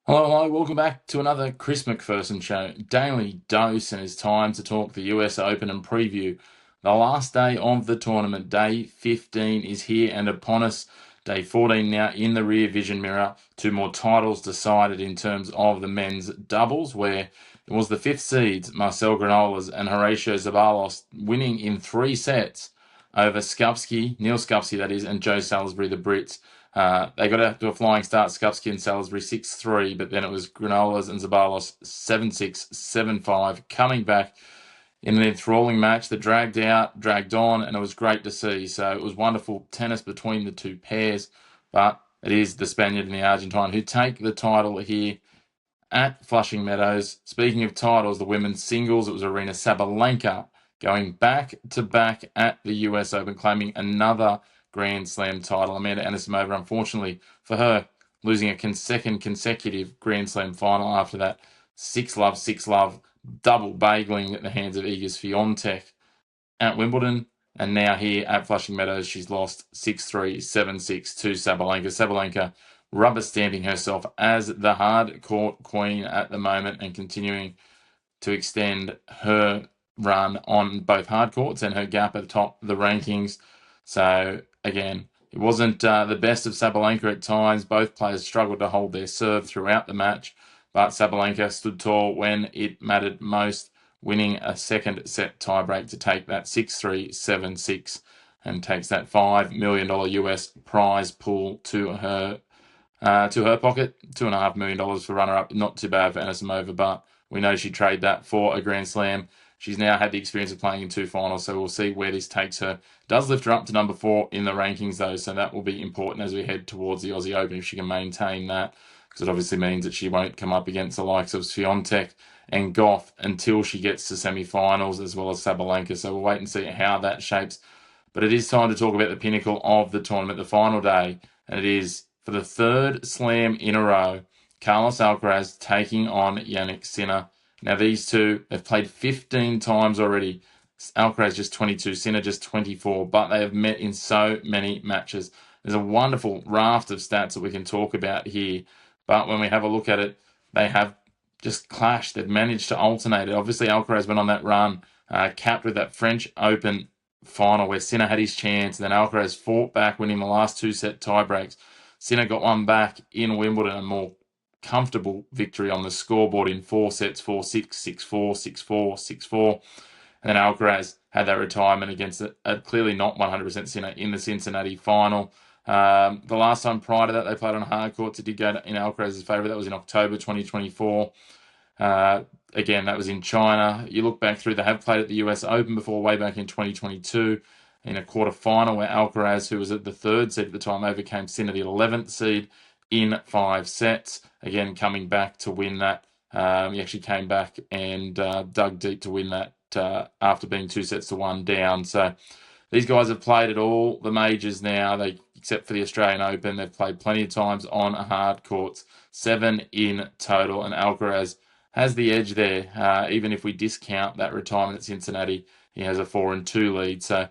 Hello, welcome back to another Chris McPherson show, daily dose, and it's time to talk the US Open and preview the last day of the tournament. Day 15 is here and upon us. Day 14 now in the rear vision mirror. Two more titles decided in terms of the men's doubles, where it was the fifth seeds, Marcel Granollers and Horacio Zeballos, winning in 3 sets over Neil Skupski that is, and Joe Salisbury, the Brits. They got out to a flying start, Skupski and Salisbury 6-3, but then it was Granollers and Zabalos 7-6, 7-5, coming back in an enthralling match that dragged out, dragged on, and it was great to see. So it was wonderful tennis between the two pairs, but it is the Spaniard and the Argentine who take the title here at Flushing Meadows. Speaking of titles, the women's singles, it was Arena Sabalenka going back to back at the US Open, claiming another Grand Slam title. Amanda Anisimova, unfortunately for her, losing a second consecutive Grand Slam final after that 6-love double bagling at the hands of Iga Swiatek at Wimbledon. And now here at Flushing Meadows, she's lost 6-3, 7-6 to Sabalenka. Sabalenka rubber stamping herself as the hard court queen at the moment and continuing to extend her run on both hard courts and her gap at the top of the rankings. So again, it wasn't the best of Sabalenka at times. Both players struggled to hold their serve throughout the match, but Sabalenka stood tall when it mattered most, winning a second set tiebreak to take that 6-3, 7-6 and takes that $5 million US prize pool to her pocket. $2.5 million for runner-up. Not too bad for Anisimova, but we know she'd trade that for a Grand Slam. She's now had the experience of playing in two finals, so we'll see where this takes her. Does lift her up to number 4 in the rankings, though, so that will be important as we head towards the Aussie Open if she can maintain that, because it obviously means that she won't come up against the likes of Swiatek and Goff until she gets to semi-finals, as well as Sabalenka. So we'll wait and see how that shapes. But it is time to talk about the pinnacle of the tournament, the final day, and it is for the third slam in a row, Carlos Alcaraz taking on Jannik Sinner. Now, these two have played 15 times already. Alcaraz just 22, Sinner just 24, but they have met in so many matches. There's a wonderful raft of stats that we can talk about here, but when we have a look at it, they have just clashed. They've managed to alternate it. Obviously, Alcaraz went on that run, capped with that French Open final where Sinner had his chance, and then Alcaraz fought back, winning the last 2-set tiebreaks. Sinner got one back in Wimbledon, a more comfortable victory on the scoreboard in 4 sets, 4-6, 6-4, 6-4, 6-4. And then Alcaraz had that retirement against a clearly not 100% Sinner in the Cincinnati final. The last time prior to that, they played on hard courts. It did go in Alcaraz's favour. That was in October 2024. Again, that was in China. You look back through, they have played at the US Open before, way back in 2022, in a quarter-final where Alcaraz, who was at the 3rd seed at the time, overcame Sinner, the 11th seed, in 5 sets. Again, coming back to win that. He actually came back and dug deep to win that after being 2-1 down. So these guys have played at all the majors now, except for the Australian Open. They've played plenty of times on hard courts, 7 in total, and Alcaraz has the edge there. Even if we discount that retirement at Cincinnati, he has a 4-2 lead. So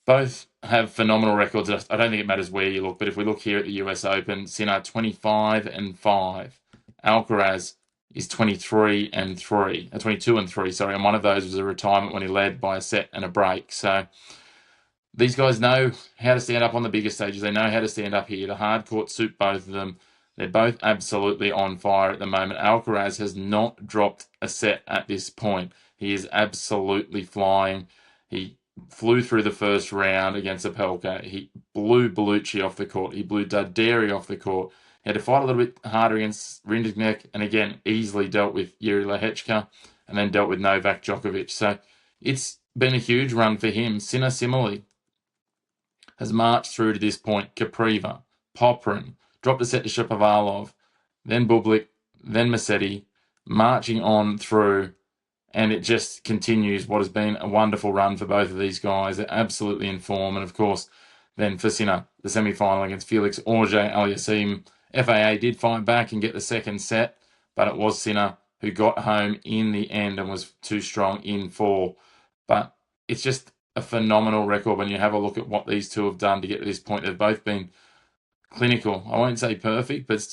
both have phenomenal records. I don't think it matters where you look, but if we look here at the US Open, Sinner 25-5, Alcaraz is 23-3, 22-3, sorry, and one of those was a retirement when he led by a set and a break. So these guys know how to stand up on the bigger stages. They know how to stand up here. The hard courts suit both of them. They're both absolutely on fire at the moment. Alcaraz has not dropped a set at this point. He is absolutely flying. He flew through the first round against Opelka. He blew Bellucci off the court. He blew Daderi off the court. He had to fight a little bit harder against Rinderknecht, and again, easily dealt with Yuri Lehechka, and then dealt with Novak Djokovic. So it's been a huge run for him. Sinner similarly has marched through to this point. Capriva, Poprin, dropped a set to Shapovalov, then Bublik, then Musetti, marching on through, and it just continues what has been a wonderful run for both of these guys. They're absolutely in form, and of course, then for Sinner, the semi-final against Felix Auger-Aliassime. FAA did fight back and get the second set, but it was Sinner who got home in the end and was too strong in 4. But it's just a phenomenal record when you have a look at what these two have done to get to this point. They've both been clinical. I won't say perfect, but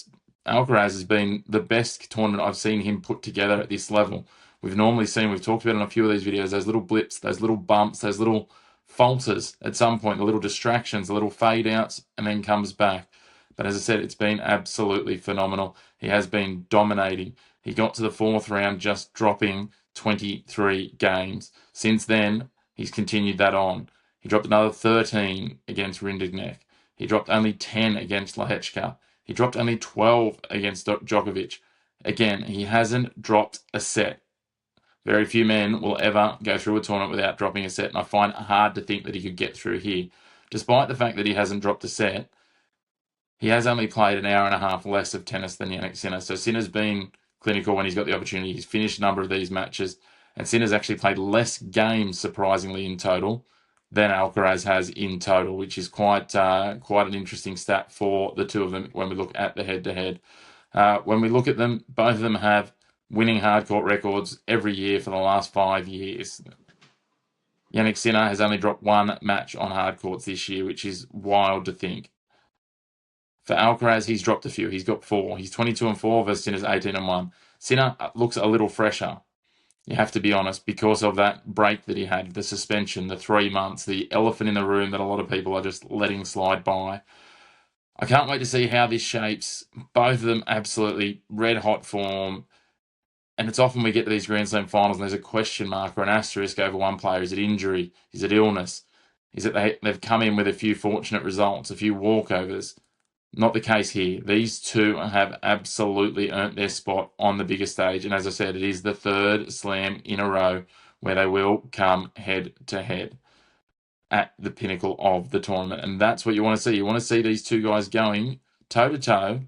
Alcaraz has been the best tournament I've seen him put together at this level. We've talked about in a few of these videos, those little blips, those little bumps, those little falters at some point, the little distractions, the little fade outs, and then comes back. But as I said, it's been absolutely phenomenal. He has been dominating. He got to the fourth round just dropping 23 games. Since then, he's continued that on. He dropped another 13 against Rinderknecht. He dropped only 10 against Lehechka. He dropped only 12 against Djokovic. Again, he hasn't dropped a set. Very few men will ever go through a tournament without dropping a set, and I find it hard to think that he could get through here. Despite the fact that he hasn't dropped a set, he has only played an hour and a half less of tennis than Jannik Sinner. So Sinner's been clinical when he's got the opportunity. He's finished a number of these matches, and Sinner's actually played less games, surprisingly, in total than Alcaraz has in total, which is quite an interesting stat for the two of them when we look at the head-to-head. When we look at them, both of them have winning hardcourt records every year for the last 5 years. Jannik Sinner has only dropped one match on hardcourts this year, which is wild to think. For Alcaraz, he's dropped a few. He's got 4. He's 22-4 versus Sinner's 18-1. Sinner looks a little fresher, you have to be honest, because of that break that he had, the suspension, the 3 months, the elephant in the room that a lot of people are just letting slide by. I can't wait to see how this shapes. Both of them absolutely red-hot form. And it's often we get to these Grand Slam finals and there's a question mark or an asterisk over one player. Is it injury? Is it illness? Is it they've come in with a few fortunate results, a few walkovers? Not the case here. These two have absolutely earned their spot on the bigger stage. And as I said, it is the 3rd slam in a row where they will come head-to-head at the pinnacle of the tournament. And that's what you want to see. You want to see these two guys going toe-to-toe,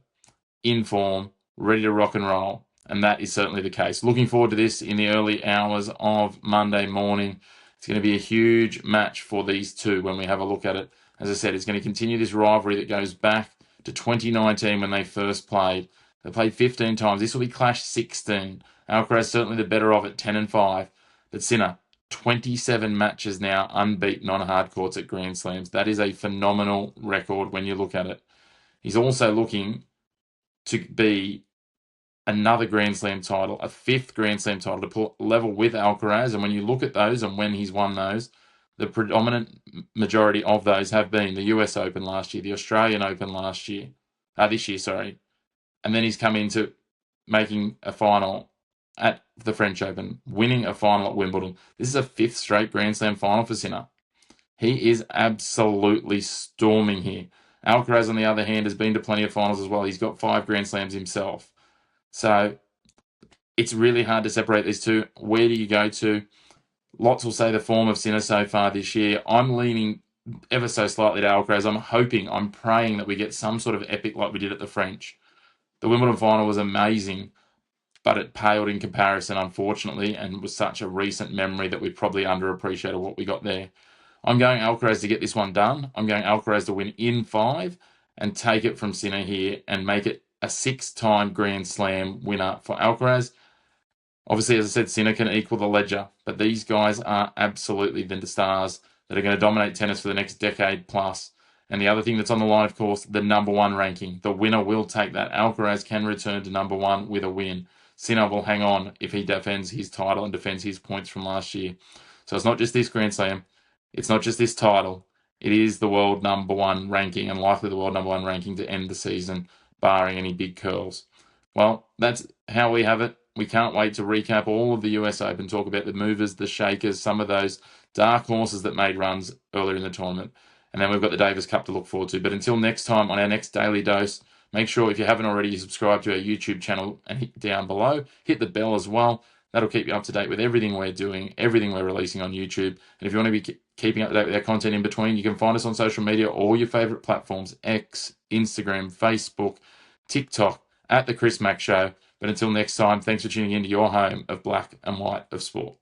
in form, ready to rock and roll. And that is certainly the case. Looking forward to this in the early hours of Monday morning. It's going to be a huge match for these two when we have a look at it. As I said, it's going to continue this rivalry that goes back to 2019 when they first played. They played 15 times. This will be clash 16. Alcaraz certainly the better of it, 10-5. But Sinner, 27 matches now unbeaten on hard courts at Grand Slams. That is a phenomenal record when you look at it. He's also looking to be another Grand Slam title, a 5th Grand Slam title to put level with Alcaraz. And when you look at those and when he's won those, the predominant majority of those have been the US Open last year, the Australian Open this year, and then he's come into making a final at the French Open, winning a final at Wimbledon. This is a 5th straight Grand Slam final for Sinner. He is absolutely storming here. Alcaraz, on the other hand, has been to plenty of finals as well. He's got 5 Grand Slams himself. So it's really hard to separate these two. Where do you go to? Lots will say the form of Sinner so far this year. I'm leaning ever so slightly to Alcaraz. I'm praying that we get some sort of epic like we did at the French. The Wimbledon final was amazing, but it paled in comparison, unfortunately, and was such a recent memory that we probably underappreciated what we got there. I'm going Alcaraz to get this one done. I'm going Alcaraz to win in 5 and take it from Sinner here and make it a 6-time Grand Slam winner for Alcaraz. Obviously, as I said, Sinner can equal the ledger, but these guys are absolutely the stars that are going to dominate tennis for the next decade plus. And the other thing that's on the line, of course, the number 1 ranking. The winner will take that. Alcaraz can return to number 1 with a win. Sinner will hang on if he defends his title and defends his points from last year. So it's not just this Grand Slam. It's not just this title. It is the world number 1 ranking and likely the world number 1 ranking to end the season, barring any big curls. Well, that's how we have it. We can't wait to recap all of the US Open, talk about the movers, the shakers, some of those dark horses that made runs earlier in the tournament. And then we've got the Davis Cup to look forward to. But until next time, on our next Daily Dose, make sure if you haven't already, you subscribe to our YouTube channel and hit down below. Hit the bell as well. That'll keep you up to date with everything we're doing, everything we're releasing on YouTube. And if you want to be keeping up to date with our content in between, you can find us on social media, all your favourite platforms, X, Instagram, Facebook, TikTok, at The Chris Mack Show. But until next time, thanks for tuning in to your home of black and white of sport.